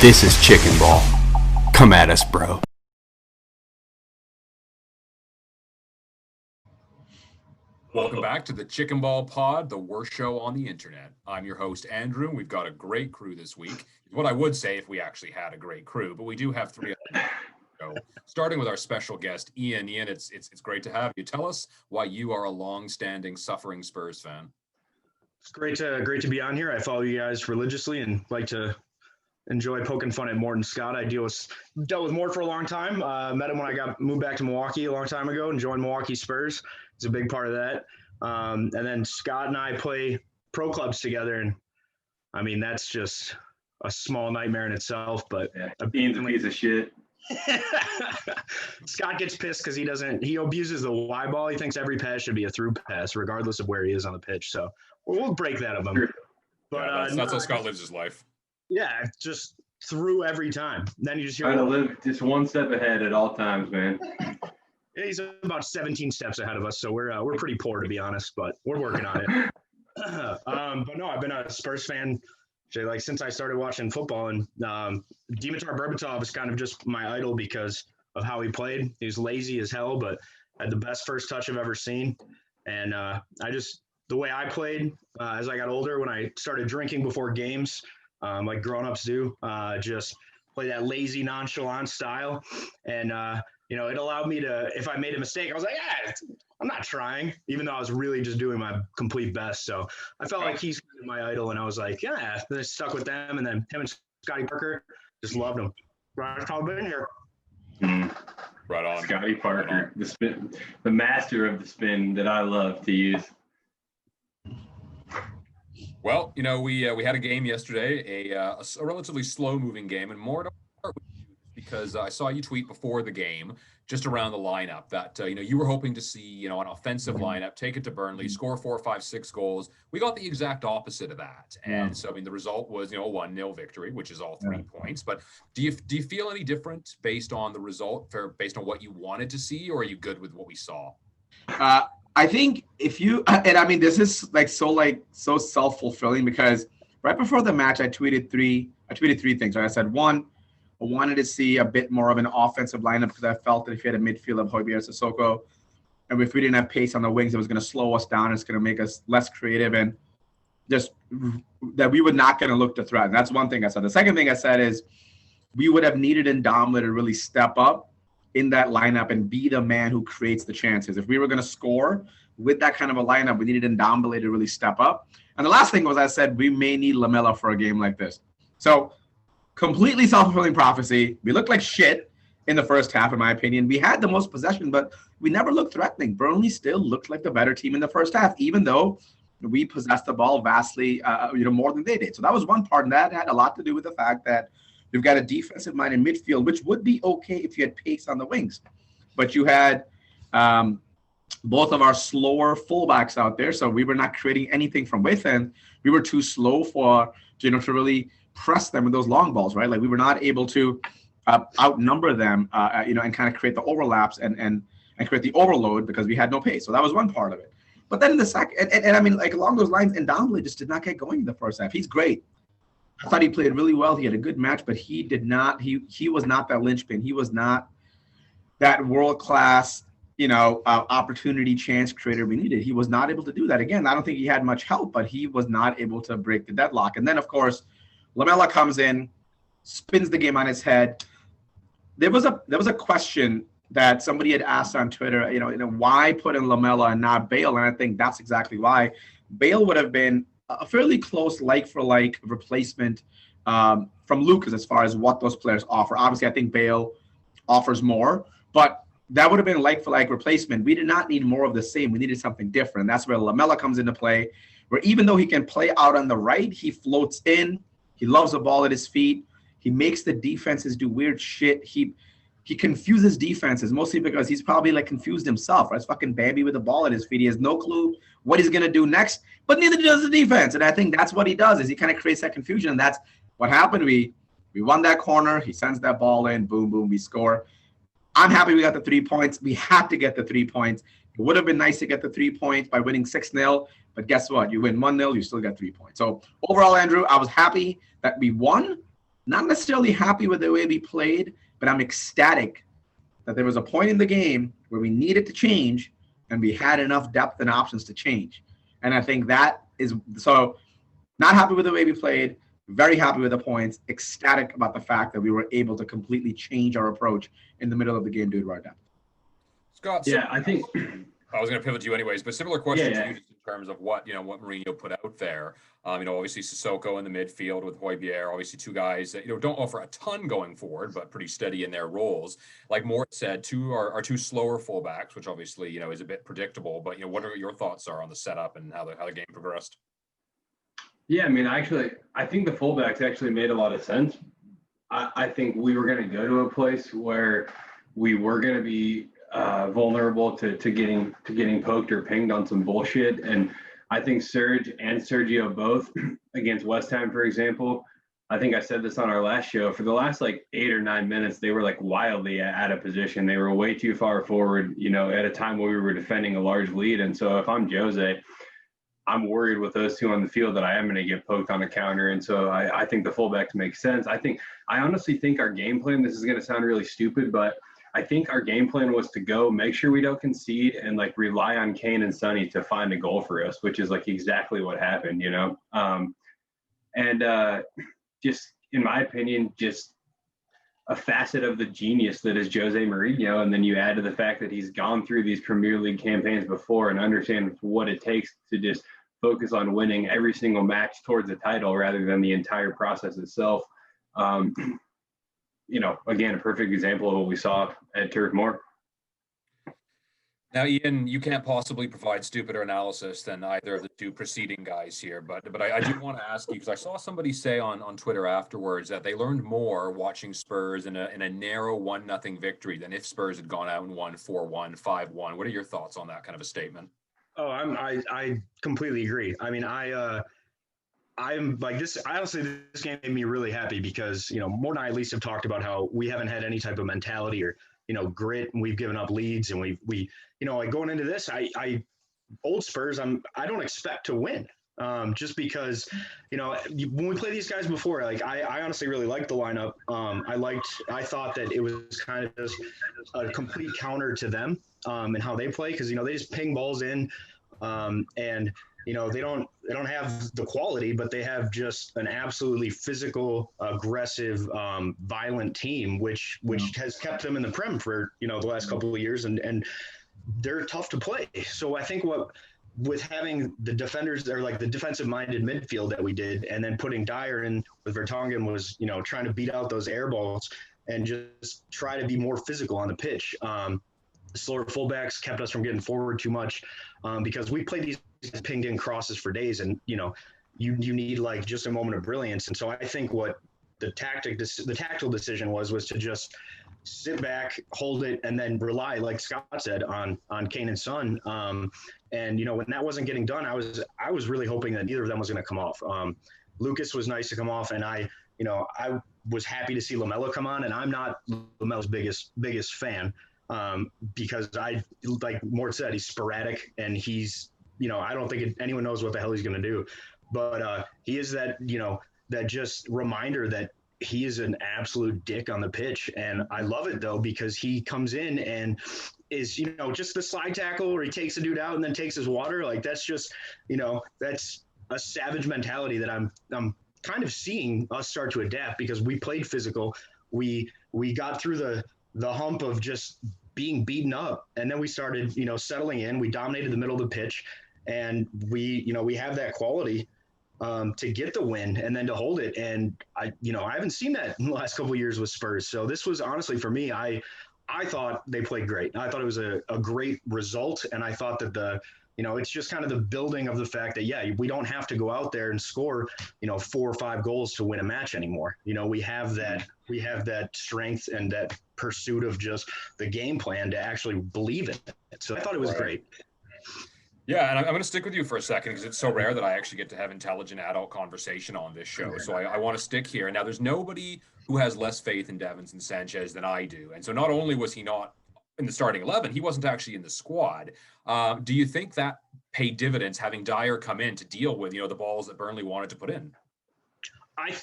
This is Chicken Ball. Come at us, bro. Welcome back to the Chicken Ball Pod, the worst show on the internet. I'm your host, Andrew, and we've got a great crew this week. What I would say if we actually had a great crew, but we do have three other show. Starting with our special guest, Ian. Ian, it's great to have you. Tell us why you are a long-standing, suffering Spurs fan. It's great to be on here. I follow you guys religiously and like to enjoy poking fun at Mort and Scott. I dealt with Mort for a long time. Met him when I moved back to Milwaukee a long time ago and joined Milwaukee Spurs. He's a big part of that. And then Scott and I play pro clubs together, and I mean that's just a small nightmare in itself. But Ian's a piece of shit. Scott gets pissed because he abuses the Y ball. He thinks every pass should be a through pass, regardless of where he is on the pitch. So we'll break that of him. But that's how Scott lives his life. Yeah, just through every time. Then you just hear. Trying to live just one step ahead at all times, man. Yeah, he's about 17 steps ahead of us, so we're pretty poor, to be honest, but we're working on it. But no, I've been a Spurs fan since I started watching football, and Dimitar Berbatov is kind of just my idol because of how he played. He was lazy as hell, but had the best first touch I've ever seen. And the way I played as I got older, when I started drinking before games, like grown-ups do, just play that lazy, nonchalant style. And, it allowed me to, if I made a mistake, I was like, I'm not trying, even though I was really just doing my complete best. So I felt like he's my idol, and I was like, then I stuck with them. And then him and Scotty Parker, just loved him. Right, I've been here. Right on. Scotty Parker, the spin, the master of the spin that I love to use. Well, we had a game yesterday, a relatively slow-moving game, and more to start with you because I saw you tweet before the game, just around the lineup, that you were hoping to see an offensive lineup, take it to Burnley, score 4, 5, 6 goals. We got the exact opposite of that, and so the result was a 1-0 victory, which is all 3 points. But do you feel any different based on the result, based on what you wanted to see, or are you good with what we saw? I think if you, and I mean, this is so self-fulfilling because right before the match, I tweeted three things. Right? I said, one, I wanted to see a bit more of an offensive lineup because I felt that if you had a midfield of Højbjerg, Sissoko, and if we didn't have pace on the wings, it was going to slow us down. It's going to make us less creative and just that we were not going to look to threaten. That's one thing I said. The second thing I said is we would have needed Ndombele to really step up in that lineup and be the man who creates the chances. If we were going to score with that kind of a lineup, we needed Ndombele to really step up. And the last thing was I said we may need Lamela for a game like this. So completely self-fulfilling prophecy. We looked like shit in the first half, in my opinion. We had the most possession, but we never looked threatening. Burnley still looked like the better team in the first half, even though we possessed the ball vastly, more than they did. So that was one part, and that had a lot to do with the fact that you've got a defensive-minded midfield, which would be okay if you had pace on the wings. But you had both of our slower fullbacks out there, so we were not creating anything from within. We were too slow to really press them with those long balls, right? Like we were not able to outnumber them, and kind of create the overlaps and create the overload because we had no pace. So that was one part of it. But then in the second, and I mean, like along those lines, Ndombele just did not get going in the first half. He's great. I thought he played really well. He had a good match, but he did not. He was not that linchpin. He was not that world-class, opportunity chance creator we needed. He was not able to do that. Again, I don't think he had much help, but he was not able to break the deadlock. And then, of course, Lamela comes in, spins the game on his head. There was a question that somebody had asked on Twitter. Why put in Lamela and not Bale? And I think that's exactly why. Bale would have been a fairly close like-for-like replacement from Lucas as far as what those players offer. Obviously, I think Bale offers more, but that would have been a like-for-like replacement. We did not need more of the same. We needed something different. That's where Lamela comes into play, where even though he can play out on the right, he floats in. He loves the ball at his feet. He makes the defenses do weird shit. He confuses defenses, mostly because he's probably confused himself. Right? It's fucking Bambi with the ball at his feet. He has no clue what he's going to do next, but neither does the defense. And I think that's what he does, is he kind of creates that confusion. And that's what happened. We won that corner. He sends that ball in. Boom, boom, we score. I'm happy we got the 3 points. We had to get the 3 points. It would have been nice to get the 3 points by winning 6-0, but guess what? You win 1-0, you still got 3 points. So overall, Andrew, I was happy that we won. not necessarily happy with the way we played, but I'm ecstatic that there was a point in the game where we needed to change and we had enough depth and options to change. And I think that is so. Not happy with the way we played, very happy with the points, ecstatic about the fact that we were able to completely change our approach in the middle of the game due to our depth. Scott, Yeah, I think I was going to pivot to you anyways, but similar question Yeah, to you just in terms of what Mourinho put out there. Obviously Sissoko in the midfield with Højbjerg, obviously two guys that don't offer a ton going forward, but pretty steady in their roles. Like Mort said, two slower fullbacks, which obviously is a bit predictable. But what are your thoughts on the setup and how the game progressed? Yeah, I mean, I think the fullbacks actually made a lot of sense. I think we were going to go to a place where we were going to be vulnerable to getting poked or pinged on some bullshit. And I think Serge and Sergio both against West Ham, for example, I think I said this on our last show, for the last like 8 or 9 minutes, they were like wildly out of position. They were way too far forward, at a time where we were defending a large lead. And so if I'm Jose, I'm worried with those two on the field that I am going to get poked on a counter. And so I think the fullbacks make sense. I honestly think our game plan, this is going to sound really stupid, but I think our game plan was to go make sure we don't concede and like rely on Kane and Sonny to find a goal for us, which is like exactly what happened, just in my opinion, just a facet of the genius that is Jose Mourinho. And then you add to the fact that he's gone through these Premier League campaigns before and understands what it takes to just focus on winning every single match towards a title rather than the entire process itself. Again, a perfect example of what we saw at Turf Moor. Now, Ian, you can't possibly provide stupider analysis than either of the two preceding guys here, but I do want to ask you, because I saw somebody say on Twitter afterwards that they learned more watching Spurs in a narrow 1-0 victory than if Spurs had gone out and won 4-1, 5-1. What are your thoughts on that kind of a statement? Oh, I completely agree. I mean, I'm like this. Honestly, this game made me really happy because Mort and I at least have talked about how we haven't had any type of mentality or grit, and we've given up leads, and we like going into this, I old Spurs, I don't expect to win. Just because, when we play these guys before, like I honestly really liked the lineup. I thought that it was kind of just a complete counter to them and how they play, because they just ping balls in, and they don't have the quality, but they have just an absolutely physical, aggressive, violent team, which has kept them in the Prem for the last couple of years, and they're tough to play. So I think with having the defenders, or like the defensive-minded midfield that we did, and then putting Dyer in with Vertonghen was trying to beat out those air balls and just try to be more physical on the pitch. Slower fullbacks kept us from getting forward too much because we played these pinged in crosses for days, and you need like just a moment of brilliance. And so I think what the tactical decision was to just sit back, hold it, and then rely, like Scott said, on Kane and Son. And when that wasn't getting done, I was really hoping that neither of them was going to come off. Lucas was nice to come off, and I was happy to see Lamela come on, and I'm not Lamela's biggest fan. Because like Mort said, he's sporadic, and he's, I don't think anyone knows what the hell he's going to do, but he is that, that just reminder that he is an absolute dick on the pitch. And I love it though, because he comes in and is, just the slide tackle where he takes a dude out and then takes his water. Like that's just, that's a savage mentality that I'm kind of seeing us start to adapt, because we played physical. We got through the hump of just being beaten up, and then we started, settling in. We dominated the middle of the pitch, and we have that quality to get the win and then to hold it. And I haven't seen that in the last couple of years with Spurs. So this was honestly, for me, I thought they played great. I thought it was a great result, and I thought that it's just kind of the building of the fact that, we don't have to go out there and score, 4 or 5 goals to win a match anymore. We have that strength and that pursuit of just the game plan to actually believe in it. So I thought it was great. Yeah, and I'm going to stick with you for a second, because it's so rare that I actually get to have intelligent adult conversation on this show. So I want to stick here. Now, there's nobody who has less faith in Davinson Sanchez than I do. And so not only was he not in the starting 11, he wasn't actually in the squad. Do you think that paid dividends, having Dyer come in to deal with, the balls that Burnley wanted to put in? I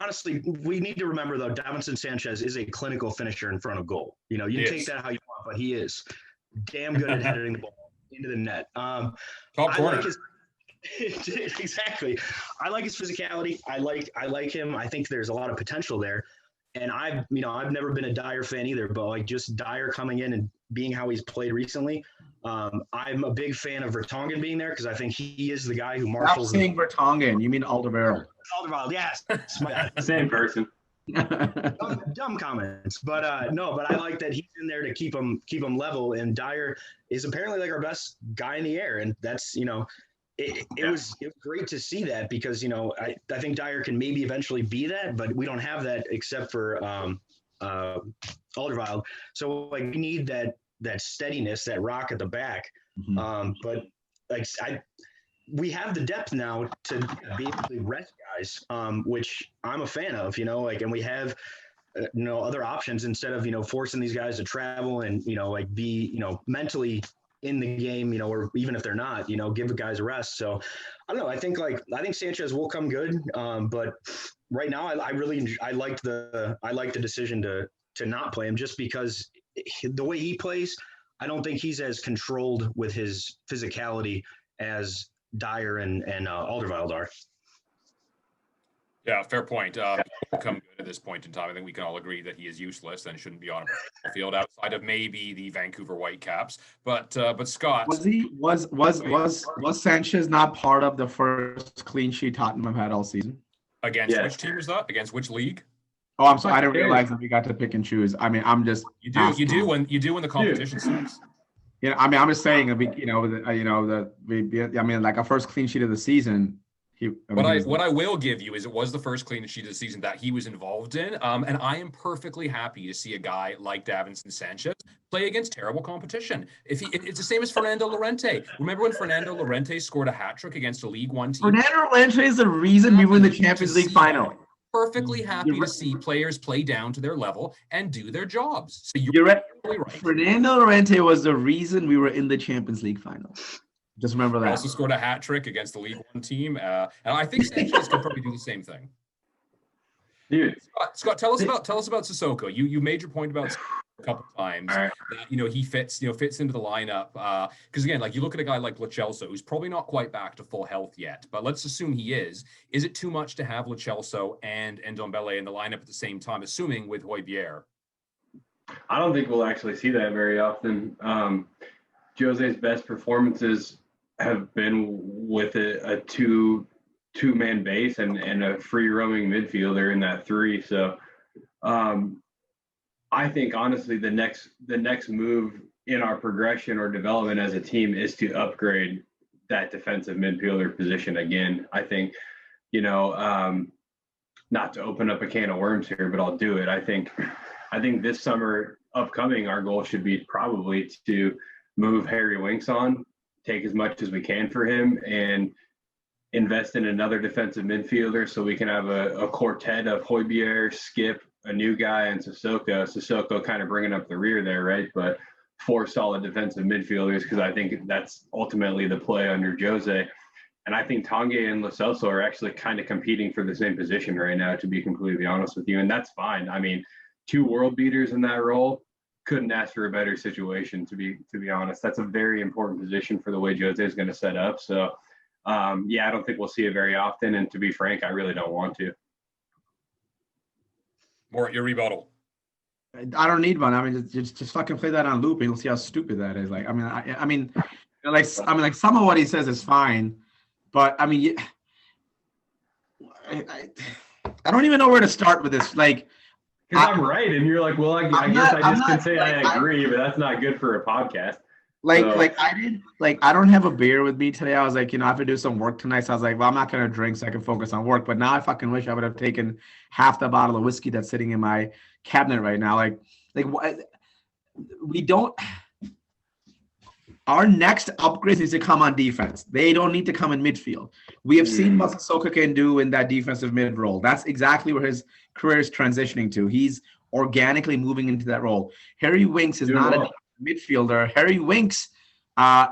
honestly, we need to remember though, Davinson Sanchez is a clinical finisher in front of goal. You know, you take that how you want, but he is damn good at heading the ball into the net. Top I corner. like his exactly. I like his physicality. I like him. I think there's a lot of potential there. And I've never been a Dyer fan either, but like just Dyer coming in and being how he's played recently. I'm a big fan of Vertonghen being there because I think he is the guy who marshals. Stop saying Vertonghen. You mean Alderweireld. Alderweireld, yes. Same person. Dumb comments, but no, but I like that he's in there to keep him level. And Dyer is apparently like our best guy in the air, and that's it was great to see that because I think Dyer can maybe eventually be that, but we don't have that except for Alderweireld. So like we need that steadiness, that rock at the back. Mm-hmm. But like we have the depth now to be able to rest guys, which I'm a fan of, and we have, other options instead of, forcing these guys to travel and, be, mentally in the game, or even if they're not, give the guys a rest. So I don't know. I think Sanchez will come good. But right now I liked the decision to not play him just because the way he plays, I don't think he's as controlled with his physicality as Dyer and Alderweireld are. Yeah, fair point. Come good at this point in time. I think we can all agree that he is useless and shouldn't be on a field outside of maybe the Vancouver Whitecaps. But Scott, was Sanchez not part of the first clean sheet Tottenham had all season? Against which team was that? Against which league? Oh, I'm sorry. I didn't realize that we got to pick and choose. I mean, I'm just you do when the competition starts. I mean, I'm just saying, like a first clean sheet of the season. What I will give you is it was the first clean sheet of the season that he was involved in, and I am perfectly happy to see a guy like Davinson Sanchez play against terrible competition. It's the same as Fernando Llorente. Remember when Fernando Llorente scored a hat trick against a League One team? Fernando Llorente is the reason we won the Champions League final. Perfectly happy to see players play down to their level and do their jobs. So you're right. Fernando Llorente was the reason we were in the Champions League final. Just remember that. He also scored a hat trick against the League One team, and I think Sanchez could probably do the same thing. Dude, Scott, tell us about Sissoko. You made your point about a couple times. Right. That, he fits into the lineup. Because again, like you look at a guy like Lo Celso, who's probably not quite back to full health yet, but let's assume he is. Is it too much to have Lo Celso and Ndombele in the lineup at the same time, assuming with Højbjerg? I don't think we'll actually see that very often. Jose's best performances have been with a two-man base and a free roaming midfielder in that three. So I think honestly the next move in our progression or development as a team is to upgrade that defensive midfielder position again. I think, not to open up a can of worms here, but I'll do it. I think this summer upcoming, our goal should be probably to move Harry Winks on, take as much as we can for him, and invest in another defensive midfielder so we can have a quartet of Højbjerg, Skip, a new guy, and Sissoko. Sissoko kind of bringing up the rear there, right? But 4 solid defensive midfielders, because I think that's ultimately the play under Jose. And I think Tanguy and Lo Celso are actually kind of competing for the same position right now, to be completely honest with you. And that's fine. I mean, 2 world beaters in that role, couldn't ask for a better situation, to be honest. That's a very important position for the way Jose is going to set up. So, I don't think we'll see it very often. And to be frank, I really don't want to. Mort, your rebuttal. I don't need one. I mean, just fucking play that on loop, and you'll see how stupid that is. Like, I mean, some of what he says is fine, but I mean, I don't even know where to start with this. Like, because I'm right, and you're like, well, I guess I just can say I agree, but that's not good for a podcast. I don't have a beer with me today. I was like, I have to do some work tonight, so I was like, well, I'm not gonna drink, so I can focus on work. But now I fucking wish I would have taken half the bottle of whiskey that's sitting in my cabinet right now. Like we don't. Our next upgrade needs to come on defense. They don't need to come in midfield. We have seen what Sissoko can do in that defensive mid role. That's exactly where his career is transitioning to. He's organically moving into that role. Harry Winks is not a midfielder. Harry Winks,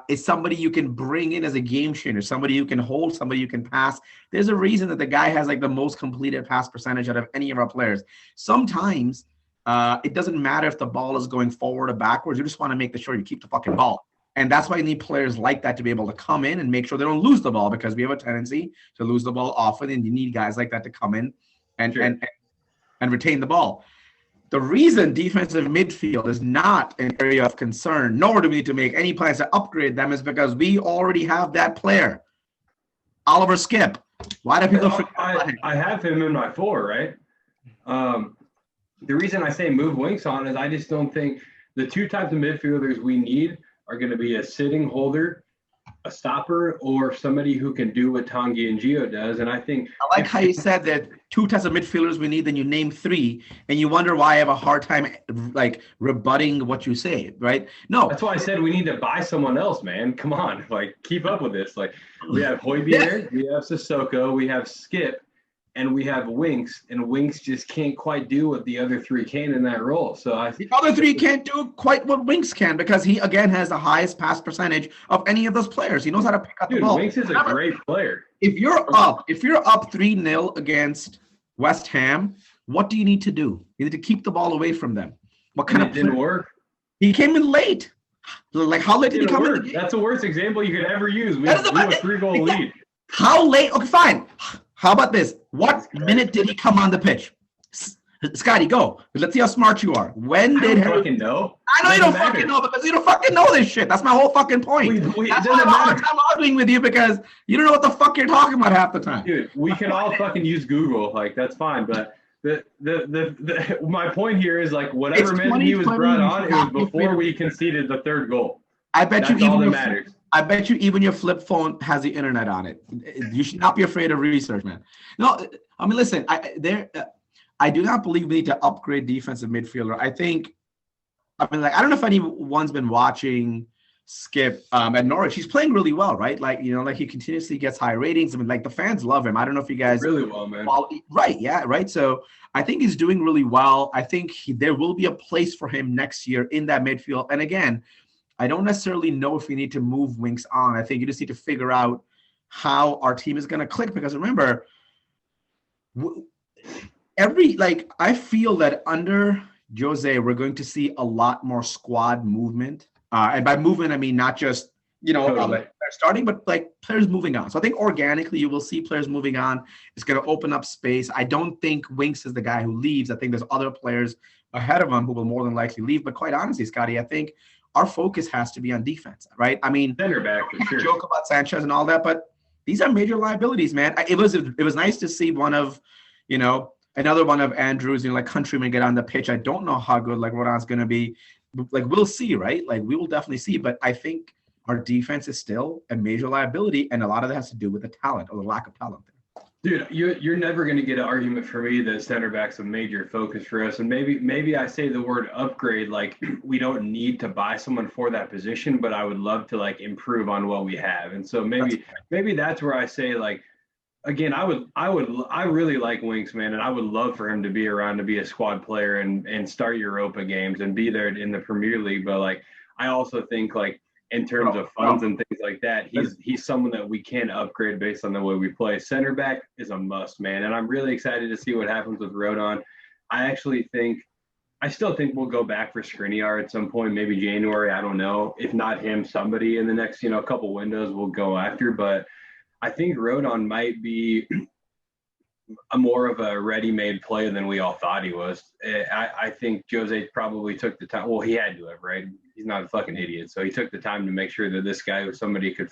is somebody you can bring in as a game changer, somebody you can hold, somebody you can pass. There's a reason that the guy has like the most completed pass percentage out of any of our players. Sometimes it doesn't matter if the ball is going forward or backwards. You just want to make sure you keep the fucking ball. And that's why you need players like that to be able to come in and make sure they don't lose the ball, because we have a tendency to lose the ball often, and you need guys like that to come in and and retain the ball. The reason defensive midfield is not an area of concern, nor do we need to make any plans to upgrade them, is because we already have that player, Oliver Skip. Why do people forget about him? I have him in my 4, right? The reason I say move Winks on is I just don't think the two types of midfielders we need are going to be a sitting holder, a stopper, or somebody who can do what Tanguy and Gio does. And I think I like how you said that two types of midfielders we need, then you name 3, and you wonder why I have a hard time like rebutting what you say, right? No. That's why I said we need to buy someone else, man. Come on, like keep up with this. Like we have Højbjerg, we have Sissoko, we have Skip, and we have Winks, and Winks just can't quite do what the other 3 can in that role. So the other 3 can't do quite what Winks can, because he again has the highest pass percentage of any of those players. He knows how to pick up the ball. Winks is a great player. If you're up 3-0 against West Ham, what do you need to do? You need to keep the ball away from them. What kind of didn't work? He came in late. Like how late did he come in? The game? That's the worst example you could ever use. We have a 3-goal lead. How late? Okay, fine. How about this? What minute did he come on the pitch? Scotty, go. Let's see how smart you are. When did I fucking know? I know you don't fucking know, because you don't fucking know this shit. That's my whole fucking point. That's why I'm all the time arguing with you, because you don't know what the fuck you're talking about half the time. Dude, we can all fucking use Google. Like, that's fine. But my point here is, like, whatever minute he was brought on, it was before we conceded the 3rd goal. I bet that's all that matters. I bet you even your flip phone has the internet on it. You should not be afraid of research, man. No, I mean, listen, I do not believe we need to upgrade defensive midfielder. I don't know if anyone's been watching Skip at Norwich. He's playing really well, right? Like, like he continuously gets high ratings. I mean, like the fans love him. I don't know if you guys really well, man. Right, yeah, right. So I think he's doing really well. I think there will be a place for him next year in that midfield. And again, I don't necessarily know if we need to move Winks on. I think you just need to figure out how our team is going to click, because remember, I feel that under Jose, we're going to see a lot more squad movement. And by movement, I mean not just, starting, but like players moving on. So I think organically you will see players moving on. It's going to open up space. I don't think Winks is the guy who leaves. I think there's other players ahead of him who will more than likely leave. But quite honestly, Scotty, I think our focus has to be on defense, right? I mean, center back for sure. Joke about Sanchez and all that, but these are major liabilities, man. It was nice to see another one of Andrews, like countrymen get on the pitch. I don't know how good like Rodon's going to be. Like we'll see, right? Like we will definitely see, but I think our defense is still a major liability, and a lot of that has to do with the talent or the lack of talent there. Dude, you're never going to get an argument for me that center back's a major focus for us. And maybe I say the word upgrade, like we don't need to buy someone for that position, but I would love to like improve on what we have. And so maybe that's where I say, like, again, I really like Winks, man, and I would love for him to be around to be a squad player and start Europa games and be there in the Premier League. But like, I also think like in terms of funds and things like that, he's someone that we can upgrade based on the way we play. Center back is a must, man, and I'm really excited to see what happens with Rodon. I still think we'll go back for Skriniar at some point, maybe January. I don't know. If not him, somebody in the next couple windows we'll go after. But I think Rodon might be a more of a ready-made player than we all thought he was. I think Jose probably took the time. Well, he had to have, right? He's not a fucking idiot. So he took the time to make sure that this guy was somebody who could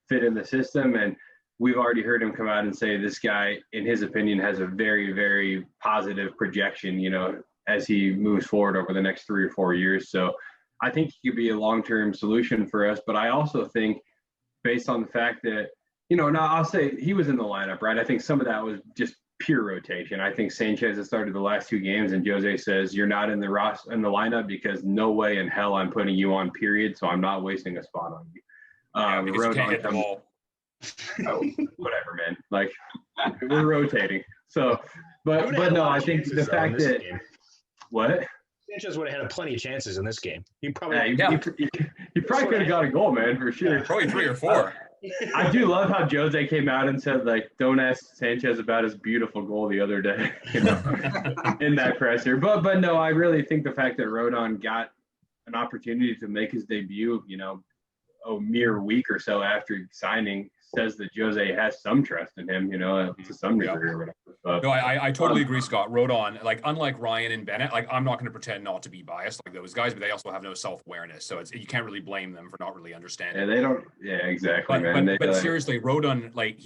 fit in the system. And we've already heard him come out and say this guy, in his opinion, has a very, very positive projection, as he moves forward over the next 3 or 4 years. So I think he could be a long-term solution for us. But I also think, based on the fact that, now I'll say he was in the lineup, right? I think some of that was just pure rotation. I think Sanchez has started the last 2 games, and Jose says you're not in the lineup because no way in hell I'm putting you on, period. So I'm not wasting a spot on you. Because you can't hit the ball. Whatever, man. Like we're rotating. So, but no, I think the fact that what Sanchez would have had plenty of chances in this game. He probably, he probably could have got a goal, man, for sure. Yeah, probably 3 or 4. I do love how Jose came out and said, like, don't ask Sanchez about his beautiful goal the other day, in that presser. But no, I really think the fact that Rodon got an opportunity to make his debut, a mere week or so after signing says that Jose has some trust in him, to some degree or whatever. But, no, I totally agree, Scott. Rodon, like, unlike Ryan and Bennett, like, I'm not going to pretend not to be biased like those guys, but they also have no self-awareness. So you can't really blame them for not really understanding. Yeah, they don't. Yeah, exactly, man. But seriously, Rodon, like,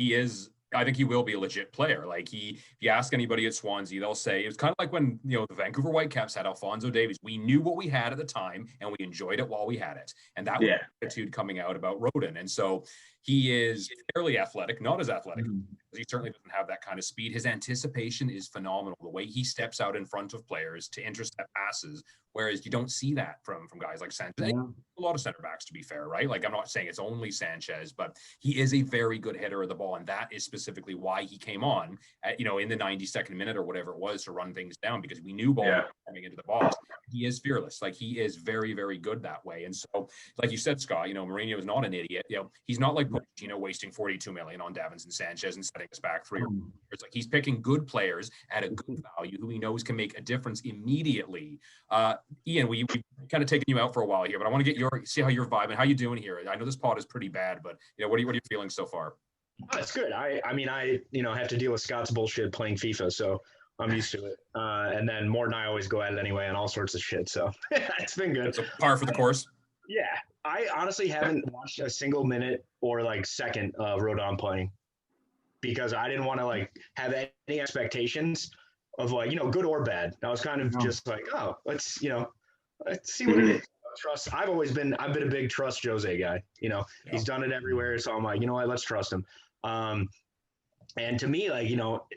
I think he will be a legit player. Like, if you ask anybody at Swansea, they'll say it was kind of like when, the Vancouver Whitecaps had Alphonso Davies. We knew what we had at the time and we enjoyed it while we had it. And that was the attitude coming out about Rodon. And so he is fairly athletic, not as athletic. He certainly doesn't have that kind of speed. His anticipation is phenomenal. The way he steps out in front of players to intercept passes, whereas you don't see that from guys like Sanchez. Yeah. A lot of center backs, to be fair, right? Like, I'm not saying it's only Sanchez, but he is a very good hitter of the ball, and that is specifically why he came on, in the 92nd minute or whatever it was to run things down, because we knew ball coming into the box. He is fearless. Like, he is very, very good that way. And so, like you said, Scott, Mourinho is not an idiot. He's not like Pochettino wasting $42 million on Davinson Sanchez and setting us back 3 or 4 years. Like, he's picking good players at a good value who he knows can make a difference immediately. Ian, we kind of taken you out for a while here, but I want to get see how you're vibing. How you doing here? I know this pod is pretty bad, but what are you feeling so far? Oh, it's good. I have to deal with Scott's bullshit playing FIFA, so I'm used to it. And then Mort and I always go at it anyway on all sorts of shit. So it's been good. It's a par for the course. Yeah, I honestly haven't watched a single minute or second of Rodon playing because I didn't want to have any expectations of good or bad. I was kind of just let's see what it is. Trust. I've been a big trust Jose guy. He's done it everywhere, so I'm like, let's trust him. And to me,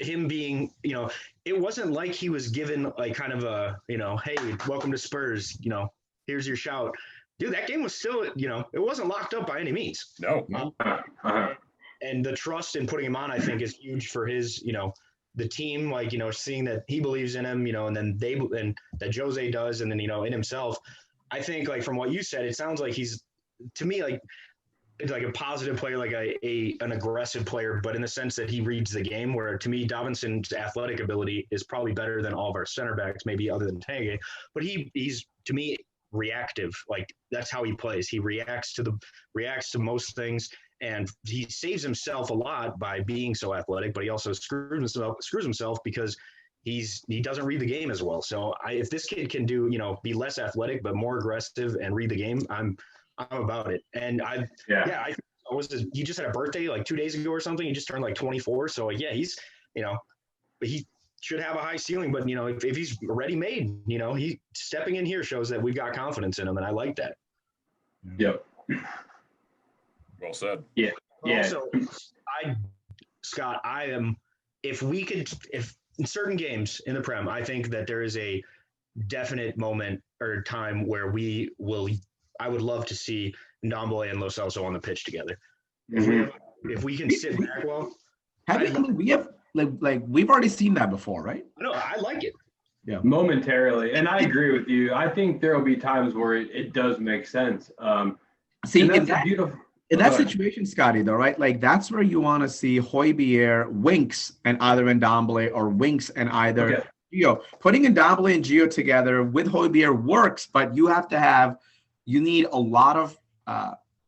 him being, it wasn't like he was given kind of a, hey, welcome to Spurs. Here's your shout, dude. That game was still, it wasn't locked up by any means. No. And the trust in putting him on, I think, is huge for his, the team, seeing that he believes in him, and then and that Jose does, and then, in himself. I think, from what you said, it sounds like he's, to me, like a positive player, like an aggressive player, but in the sense that he reads the game, where to me, Davinson's athletic ability is probably better than all of our center backs, maybe other than Tanguy. But he's, to me, reactive. Like, that's how he plays. He reacts to most things. And he saves himself a lot by being so athletic, but he also screws himself because he doesn't read the game as well. So if this kid can do, be less athletic but more aggressive and read the game, I'm about it. And he just had a birthday 2 days ago or something. He just turned 24. So he's, he should have a high ceiling. But if he's ready made, he stepping in here shows that we've got confidence in him, and I like that. Yep. Well said. Yeah. Also, Scott, if in certain games in the Prem, I think that there is a definite moment or time where I would love to see Ndombele and Lo Celso on the pitch together. If we can sit back well. We've already seen that before, right? No, I like it. Yeah. Momentarily. And I agree with you. I think there will be times where it does make sense. In that situation, Scotty, though, right? That's where you want to see Højbjerg, Winks, and either Ndombele, or Winks and either Gio. Putting Ndombele and Gio together with Højbjerg works, but you need a lot of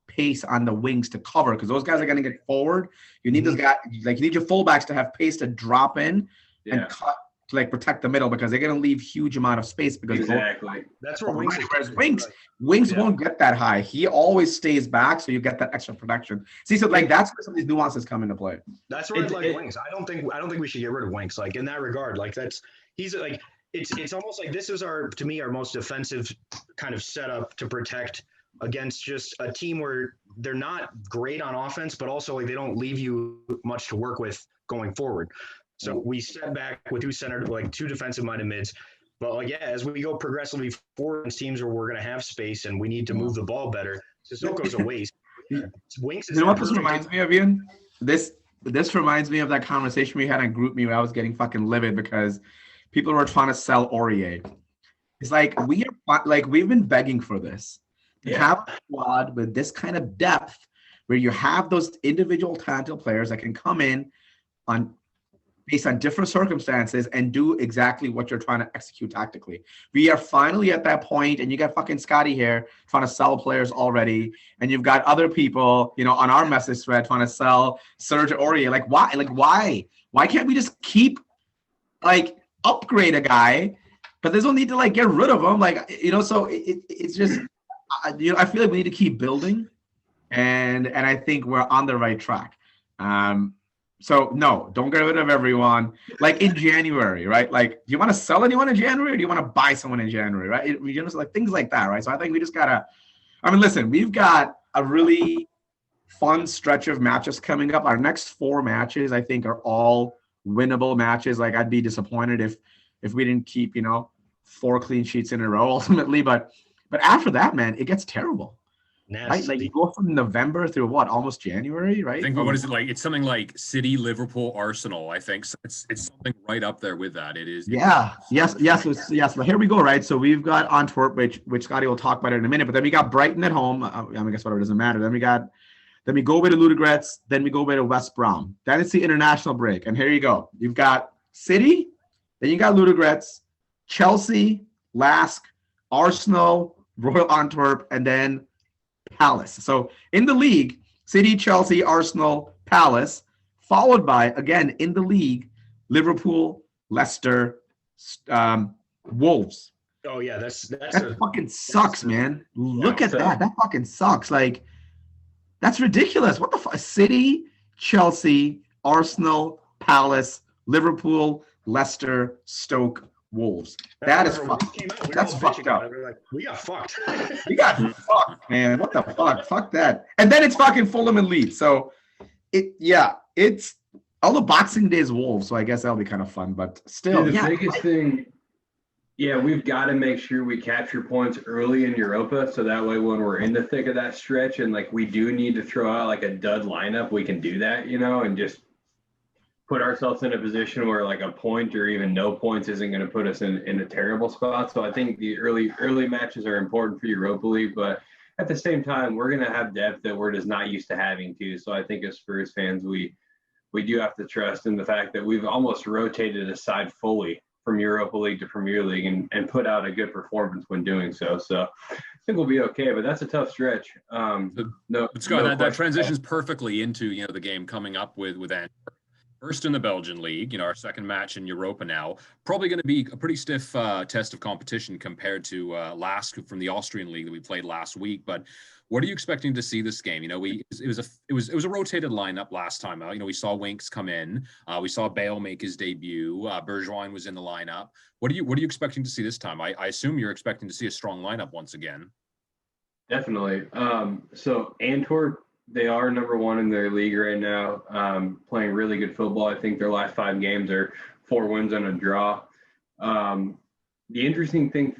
pace on the wings to cover, because those guys are going to get forward. You need those guys, you need your fullbacks to have pace to drop in and cut to protect the middle, because they're going to leave huge amount of space. Because that's where Winks won't get that high. He always stays back, so you get that extra protection. See, so that's where some of these nuances come into play. That's where Winks. I don't think we should get rid of Winks. In that regard, it's almost like this is our most defensive kind of setup to protect against just a team where they're not great on offense, but also they don't leave you much to work with going forward. So we step back with two defensive-minded mids. But as we go progressively forward in teams where we're going to have space and we need to move the ball better, Sissoko's a waste. Winks is what this reminds me of, Ian? This reminds me of that conversation we had on GroupMe where I was getting fucking livid because people were trying to sell Aurier. It's like we've been begging for this. To Yeah. have a squad with this kind of depth where you have those individual talented players that can come in on based on different circumstances and do exactly what you're trying to execute tactically. We are finally at that point, and you got fucking Scotty here trying to sell players already, and you've got other people, on our message thread trying to sell Serge Aurier. Like why? Why can't we just keep upgrade a guy, but there's no need to get rid of him. So it's just I feel like we need to keep building, and I think we're on the right track. So no, don't get rid of everyone. In January, right? Do you want to sell anyone in January, or do you want to buy someone in January, right? Things like that, right? So I think we just gotta. Listen, we've got a really fun stretch of matches coming up. Our next 4 matches, I think, are all winnable matches. I'd be disappointed if we didn't keep 4 clean sheets in a row ultimately. But after that, man, it gets terrible. Right? You go from November through almost January, right? I think what is it like? It's something like City, Liverpool, Arsenal. I think so it's something right up there with that. It is. Yeah. Yes. But here we go, right? So we've got Antwerp, which Scotty will talk about it in a minute. But then we got Brighton at home. I guess whatever, doesn't matter. Then we go away to Ludogorets. Then we go away to West Brom. Then it's the international break, and here you go. You've got City, then you got Ludogorets, Chelsea, Lask, Arsenal, Royal Antwerp, and then Palace. So in the league, City, Chelsea, Arsenal, Palace, followed by, again, in the league, Liverpool, Leicester, Wolves. Oh yeah, that fucking sucks, man. Look at that. That fucking sucks. That's ridiculous. What the fuck? City, Chelsea, Arsenal, Palace, Liverpool, Leicester, Stoke, Wolves. That is fucked. That's fucked up. We got fucked. We got fucked, man. What the fuck? Fuck that. And then it's fucking Fulham and Leeds. So it's all the Boxing Day is Wolves. So I guess that'll be kind of fun. But still, the biggest thing. Yeah, we've got to make sure we capture points early in Europa, so that way when we're in the thick of that stretch and we do need to throw out a dud lineup, we can do that, and just put ourselves in a position where a point or even no points isn't going to put us in a terrible spot. So I think the early matches are important for Europa League, but at the same time, we're going to have depth that we're just not used to having too. So I think as Spurs fans, we do have to trust in the fact that we've almost rotated aside fully from Europa League to Premier League and put out a good performance when doing so. So I think we'll be okay, but that's a tough stretch. Scott, that transitions perfectly into, the game coming up with Antwerp. First in the Belgian league, our second match in Europa now. Probably going to be a pretty stiff test of competition compared to Lask from the Austrian league that we played last week. But what are you expecting to see this game? It was a rotated lineup last time. We saw Winks come in. We saw Bale make his debut. Bergwijn was in the lineup. What are you expecting to see this time? I assume you're expecting to see a strong lineup once again. Definitely. So Antwerp, they are number 1 in their league right now, playing really good football. I think their last 5 games are 4 wins and a draw. The interesting thing,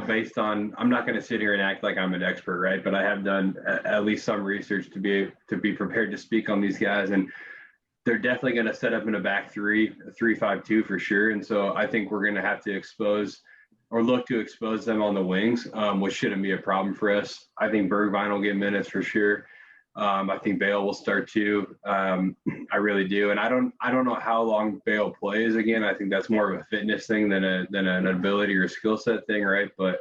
based on, I'm not going to sit here and act like I'm an expert, right? But I have done at least some research to be prepared to speak on these guys, and they're definitely going to set up in a back 3-5-2 for sure. And so I think we're going to have to look to expose them on the wings, which shouldn't be a problem for us. I think Bergwijn will get minutes for sure. I think Bale will start too. I really do, and I don't know how long Bale plays again. I think that's more of a fitness thing than an ability or skill set thing, right? But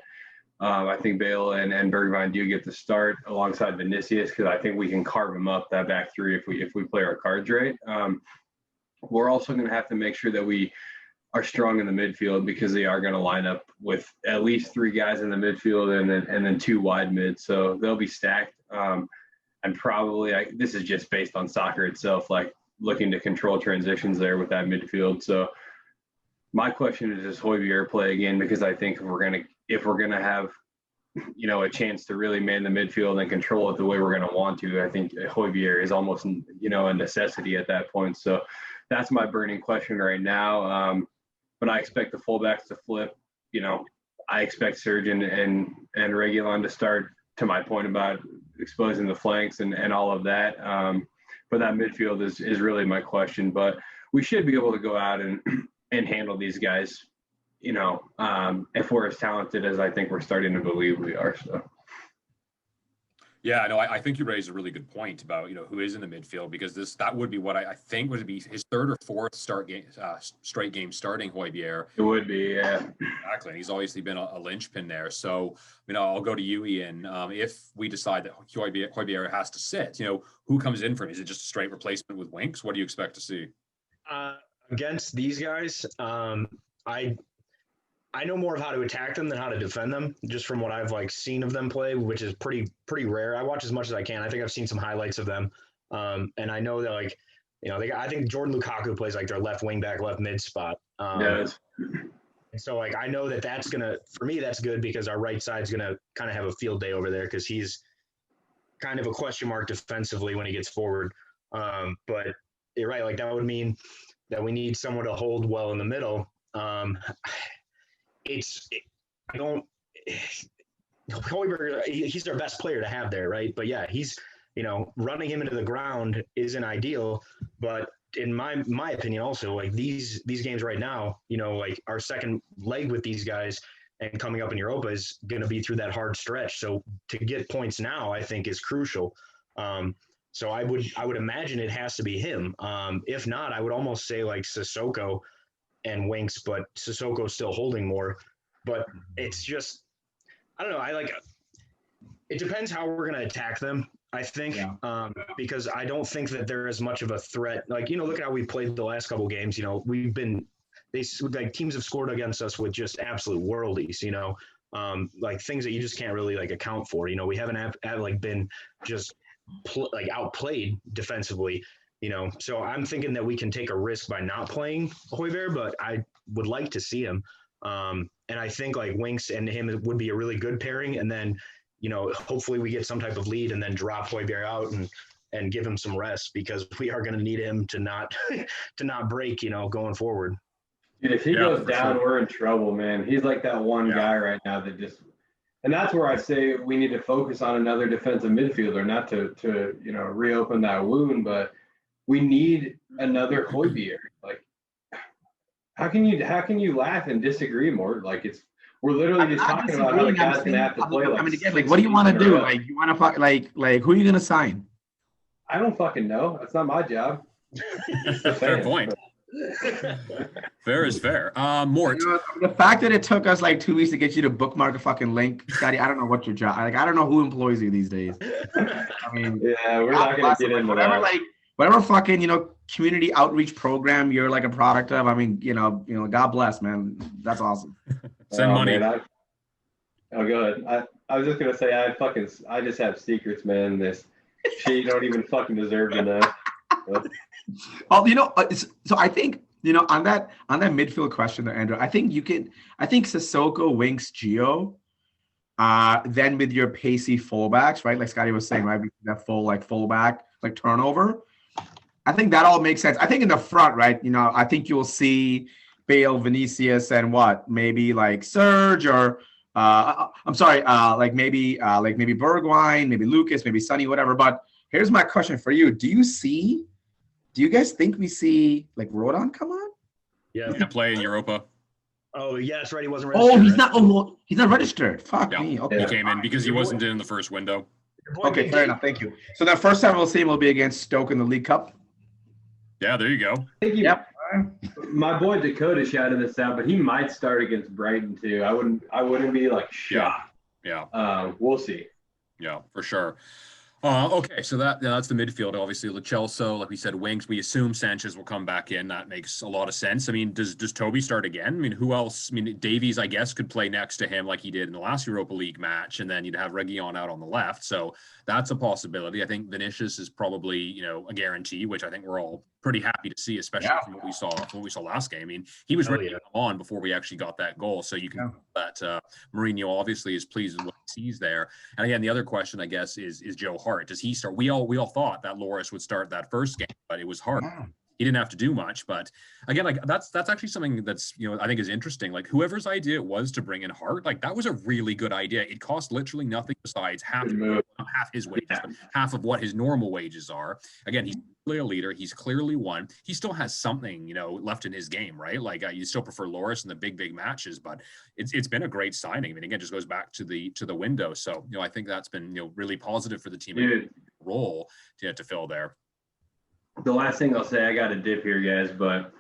I think Bale and Bergwijn do get the start alongside Vinicius, because I think we can carve him up that back 3 if we play our cards right. We're also going to have to make sure that we are strong in the midfield, because they are going to line up with at least 3 guys in the midfield and then 2 wide mid, so they'll be stacked. And probably, this is just based on soccer itself, looking to control transitions there with that midfield. So my question is, does Højbjerg play again? Because I think if we're gonna have, a chance to really man the midfield and control it the way we're gonna want to, I think Højbjerg is almost, a necessity at that point. So that's my burning question right now. But I expect the fullbacks to flip. I expect Serge and Reguilon to start. To my point about exposing the flanks and all of that. But that midfield is really my question. But we should be able to go out and handle these guys if we're as talented as I think we're starting to believe we are. So. Yeah, no, I think you raised a really good point about who is in the midfield, because that would be what I think would be his third or fourth straight game starting Højbjerg. It would be, yeah. Exactly. And he's obviously been a linchpin there. So I'll go to you, Ian. If we decide that Højbjerg has to sit, who comes in for him? Is it just a straight replacement with Winks? What do you expect to see? Against these guys, I know more of how to attack them than how to defend them, just from what I've seen of them play, which is pretty rare. I watch as much as I can. I think I've seen some highlights of them, and I know that I think Jordan Lukaku plays their left wing back, left mid spot. And so I know that's for me that's good, because our right side's gonna kind of have a field day over there, because he's kind of a question mark defensively when he gets forward. But you're right, that would mean that we need someone to hold well in the middle. Højbjerg, he's our best player to have there, right? But yeah, he's, running him into the ground isn't ideal. But in my opinion, also, these games right now, our second leg with these guys and coming up in Europa is going to be through that hard stretch. So to get points now, I think is crucial. So I would imagine it has to be him. If not, I would almost say Sissoko and Winks, but Sissoko's still holding more. But it's just, I don't know. It depends how we're going to attack them, I think, because I don't think that they're as much of a threat. Look at how we played the last couple of games. Teams have scored against us with just absolute worldies, things that you just can't really account for. We haven't been just outplayed defensively. So I'm thinking that we can take a risk by not playing Højbjerg, but I would like to see him. And I think Winks and him would be a really good pairing. And then, hopefully we get some type of lead and then drop Højbjerg out and give him some rest, because we are going to need him to not break, going forward. Dude, if he goes down, we're in trouble, man. He's that one guy right now that just. And that's where I say we need to focus on another defensive midfielder, not to reopen that wound, but we need another Højbjerg. How can you laugh and disagree, Mort? We're literally just talking about how the guy's gonna have to play. What do you want to do? You want to who are you gonna sign? I don't fucking know. That's not my job. Fair point. Fair is fair. Mort. The fact that it took us 2 weeks to get you to bookmark a fucking link, Scotty, I don't know what your job. I don't know who employs you these days. I mean, yeah, we're not gonna get into that. Whatever fucking community outreach program you're a product of. I mean, God bless, man. That's awesome. Send money. Man, go ahead. I was just gonna say I just have secrets, man. She don't even fucking deserve to know. Oh, so I think on that midfield question there, Andrew, I think Sissoko, Winks, Gio, then with your pacey fullbacks, right? Like Scotty was saying, right? That fullback turnover. I think that all makes sense. I think in the front, right? I think you'll see Bale, Vinicius, and maybe Serge, or maybe Bergwijn, maybe Lucas, maybe Sonny, whatever. But here's my question for you: Do you guys think we see Rodon come on? Yeah, play in Europa. Oh yeah, that's right. He wasn't registered. Oh, he's not. Oh, he's not registered. Fuck me. Okay. He came in because he wasn't in the first window. Okay, fair enough. Thank you. So the first time we'll see him will be against Stoke in the League Cup. Yeah, there you go. Yep. My boy Dakota shouted this out, but he might start against Brighton too. I wouldn't be shocked. Yeah. We'll see. Yeah, for sure. Okay, so that's the midfield. Obviously, Lo Celso, like we said, Winks. We assume Sanchez will come back in. That makes a lot of sense. I mean, does Toby start again? I mean, who else? I mean, Davies, I guess, could play next to him like he did in the last Europa League match, and then you'd have Reguilon out on the left. So that's a possibility. I think Vinicius is probably a guarantee, which I think we're all pretty happy to see, especially from what we saw last game. I mean, he was ready to come on before we actually got that goal. So you can that Mourinho obviously is pleased with what he sees there. And again, the other question, I guess, is Joe Hart. Does he start? We all thought that Loris would start that first game, but it was Hart. he didn't have to do much. But again, like that's actually something that's, I think is interesting. Like whoever's idea it was to bring in Hart, like that was a really good idea. It cost literally nothing besides half his wages, but half of what his normal wages are. Again, he's clearly a leader. He's clearly won. He still has something, left in his game, right? Like you still prefer Loris in the big matches, but it's been a great signing. I mean, again, just goes back to the window. So, I think that's been, really positive for the team role to fill there. The last thing I'll say, I got a dip here, guys, but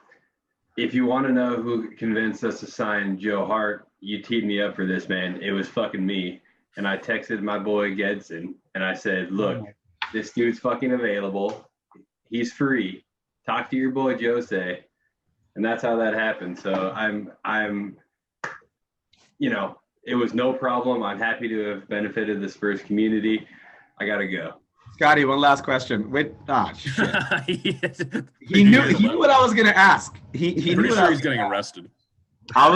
if you want to know who convinced us to sign Joe Hart, you teed me up for this, man. It was fucking me. And I texted my boy Gedson and I said, look, this dude's fucking available. He's free. Talk to your boy Jose. And that's how that happened. So I'm it was no problem. I'm happy to have benefited the Spurs community. I got to go. Scotty, one last question. Shit. He knew what I was gonna ask. He knew sure he's getting arrested. I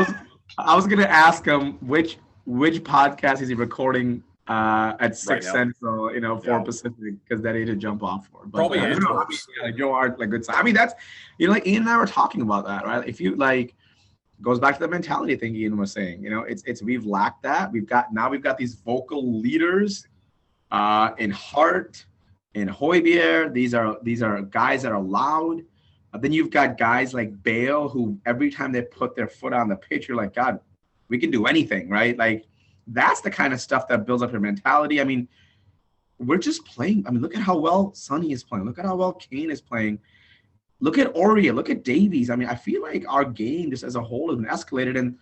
was gonna ask him which podcast is he recording at 6 Central, 4 Pacific, because that he to jump off for. But, probably Joe Hart, like good sign. I mean, that's like Ian and I were talking about that, right? If you goes back to the mentality thing Ian was saying. It's we've lacked that. We've got these vocal leaders in Hart, in Højbjerg. These are guys that are loud. Then you've got guys like Bale, who every time they put their foot on the pitch, you're like, God, we can do anything, right? Like that's the kind of stuff that builds up your mentality. I mean, we're just playing. I mean, look at how well Sonny is playing. Look at how well Kane is playing. Look at Aurier. Look at Davies. I mean, I feel like our game just as a whole has been escalated, and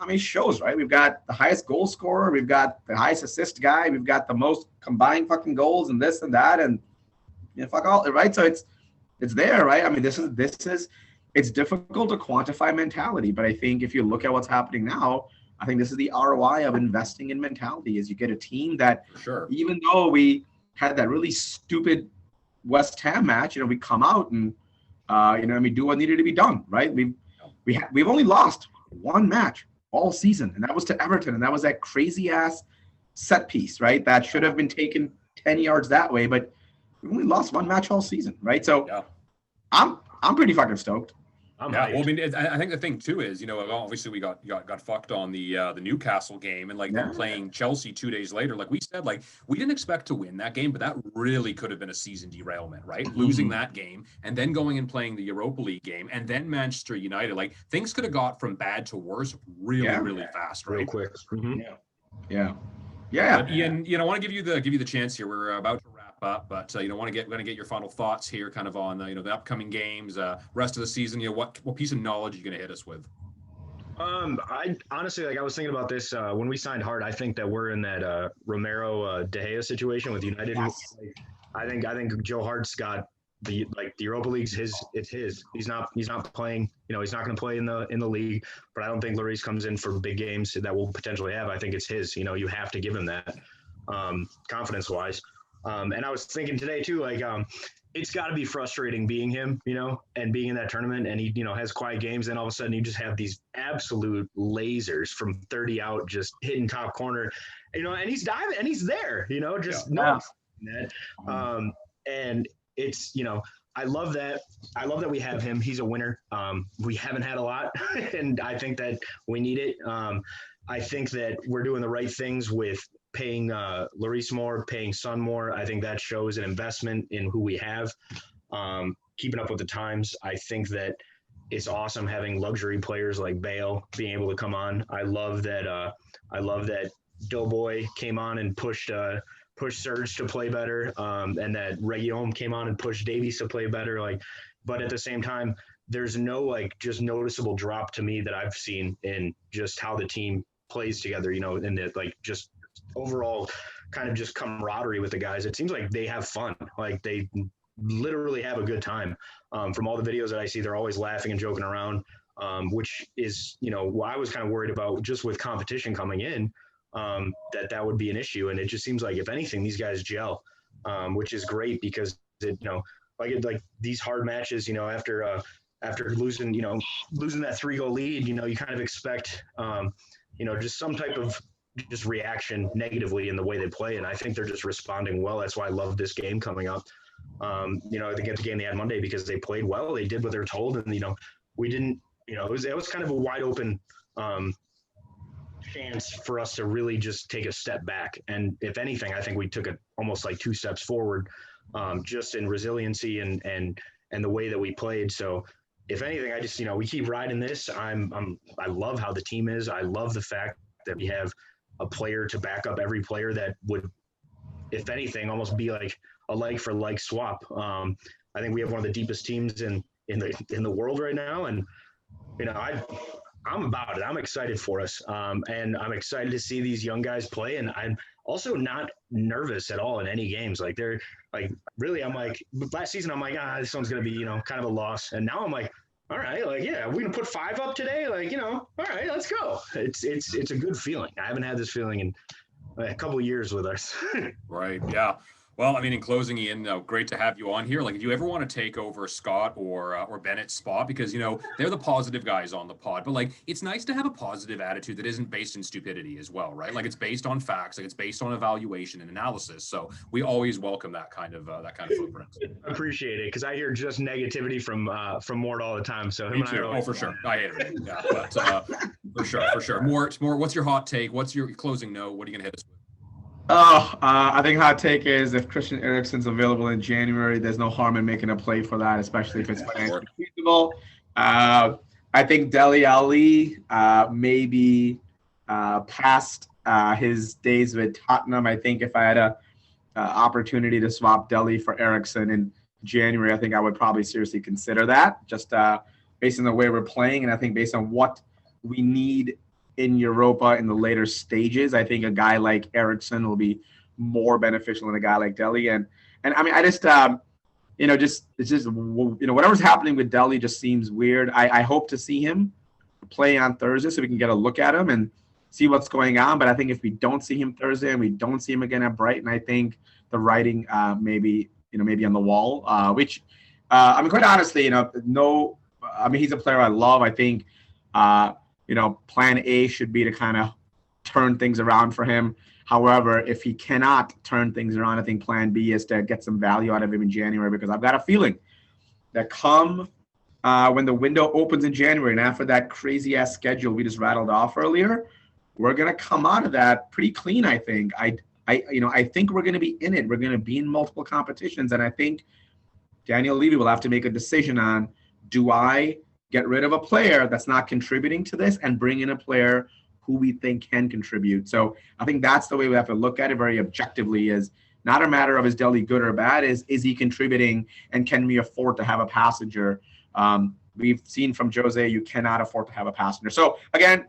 it shows, right? We've got the highest goal scorer. We've got the highest assist guy. We've got the most combined fucking goals and this and that, and fuck all, right? So it's there, right? I mean, this is it's difficult to quantify mentality, but I think if you look at what's happening now, I think this is the ROI of investing in mentality. Is you get a team that, even though we had that really stupid West Ham match, we come out and we do what needed to be done, right? We've only lost one match all season, and that was to Everton, and that was that crazy ass set piece, right? That should have been taken 10 yards that way, but we only lost one match all season, right? So I'm pretty fucking stoked. Well, I mean, I think the thing too is, obviously we got fucked on the Newcastle game, and then playing Chelsea 2 days later. Like we said, we didn't expect to win that game, but that really could have been a season derailment, right? Mm-hmm. Losing that game and then going and playing the Europa League game and then Manchester United, things could have got from bad to worse really fast, right? Real quick. Mm-hmm. Yeah. But Ian, I want to give you the chance here. We're about to wrap up, but want to get your final thoughts here, kind of on the upcoming games, rest of the season. What piece of knowledge are you going to hit us with? I honestly, I was thinking about this when we signed Hart. I think that we're in that Romero De Gea situation with United. Yes. I think Joe Hart's got the Europa League's his. It's his. He's not playing. He's not going to play in the league. But I don't think Lloris comes in for big games that we'll potentially have. I think it's his. You have to give him that confidence wise. And I was thinking today too, it's got to be frustrating being him, and being in that tournament, and he, has quiet games, and all of a sudden you just have these absolute lasers from 30 out, just hitting top corner, and he's diving and he's there, that. And it's, I love that. I love that we have him. He's a winner. We haven't had a lot, and I think that we need it. I think that we're doing the right things with paying Lloris more, paying Son more. I think that shows an investment in who we have. Keeping up with the times. I think that it's awesome having luxury players like Bale being able to come on. I love that Doughboy came on and pushed Serge to play better, and that Reguilón came on and pushed Davies to play better. But at the same time, there's no just noticeable drop to me that I've seen in just how the team plays together. In that just overall kind of just camaraderie with the guys. It seems like they have fun. They literally have a good time. From all the videos that I see, they're always laughing and joking around, which is, what I was kind of worried about just with competition coming in, that would be an issue. And it just seems like, if anything, these guys gel, which is great because these hard matches, after losing that 3-goal lead, you kind of expect, just some type of just reaction negatively in the way they play. And I think they're just responding well. That's why I love this game coming up. to get the game they had Monday because they played well. They did what they're told. And, we didn't, it was kind of a wide open chance for us to really just take a step back. And if anything, I think we took almost like 2 steps forward, just in resiliency and the way that we played. So if anything, I just, we keep riding this. I love how the team is. I love the fact that we have a player to back up every player that would, if anything, almost be like a like for like swap. I think we have one of the deepest teams in the world right now. And, I'm about it. I'm excited for us. And I'm excited to see these young guys play. And I'm also not nervous at all in any games. Like they're like, really, I'm like, last season, I'm like, this one's going to be, kind of a loss. And now I'm like, all right, like, yeah, we're going to put 5 up today. Like, all right, let's go. It's a good feeling. I haven't had this feeling in a couple of years with us. Right. Yeah. Well, I mean, in closing, Ian, great to have you on here. Like, if you ever want to take over Scott or Bennett's spot, because, they're the positive guys on the pod, but like, it's nice to have a positive attitude that isn't based in stupidity as well, right? Like, it's based on facts, like it's based on evaluation and analysis. So we always welcome that kind of footprint. I appreciate it because I hear just negativity from Mort all the time. So him Me and I too. are always For sure. I hate it. Yeah, but for sure. Mort, what's your hot take? What's your closing note? What are you gonna hit us with? I think hot take is if Christian Eriksen's available in January, there's no harm in making a play for that, especially if it's financially feasible. I think Dele Alli maybe past his days with Tottenham. I think if I had a opportunity to swap Dele for Eriksen in January, I think I would probably seriously consider that, just based on the way we're playing, and I think based on what we need in Europa in the later stages. I think a guy like Eriksen will be more beneficial than a guy like Dele. And I mean, I just, whatever's happening with Dele just seems weird. I hope to see him play on Thursday so we can get a look at him and see what's going on. But I think if we don't see him Thursday and we don't see him again at Brighton, I think the writing maybe on the wall, which, I mean, quite honestly, he's a player I love. I think, plan A should be to kind of turn things around for him. However, if he cannot turn things around, I think plan B is to get some value out of him in January, because I've got a feeling that come when the window opens in January and after that crazy ass schedule we just rattled off earlier, we're going to come out of that pretty clean. I think I think we're going to be in it. We're going to be in multiple competitions. And I think Daniel Levy will have to make a decision on, do I get rid of a player that's not contributing to this and bring in a player who we think can contribute? So I think that's the way we have to look at it very objectively, is not a matter of is Dele good or bad, is he contributing and can we afford to have a passenger? We've seen from Jose, you cannot afford to have a passenger. So again,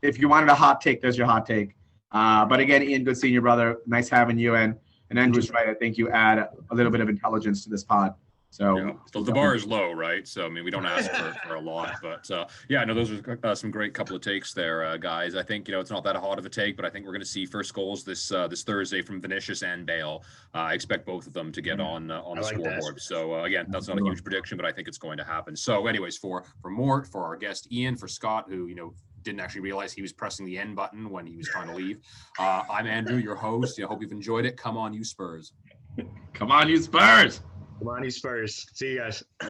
if you wanted a hot take, there's your hot take. But again, Ian, good seeing you, brother. Nice having you. And Andrew's right. I think you add a little bit of intelligence to this pod. So the bar is low, right? So, I mean, we don't ask for a lot, but those are some great couple of takes there, guys. I think, it's not that hot of a take, but I think we're going to see first goals this Thursday from Vinicius and Bale. I expect both of them to get on the scoreboard. That. So, again, that's not a huge prediction, but I think it's going to happen. So, anyways, for Mort, for our guest Ian, for Scott, who, didn't actually realize he was pressing the end button when he was trying to leave. I'm Andrew, your host. I hope you've enjoyed it. Come on, you Spurs. Come on, you Spurs. Come on, you Spurs. See you guys.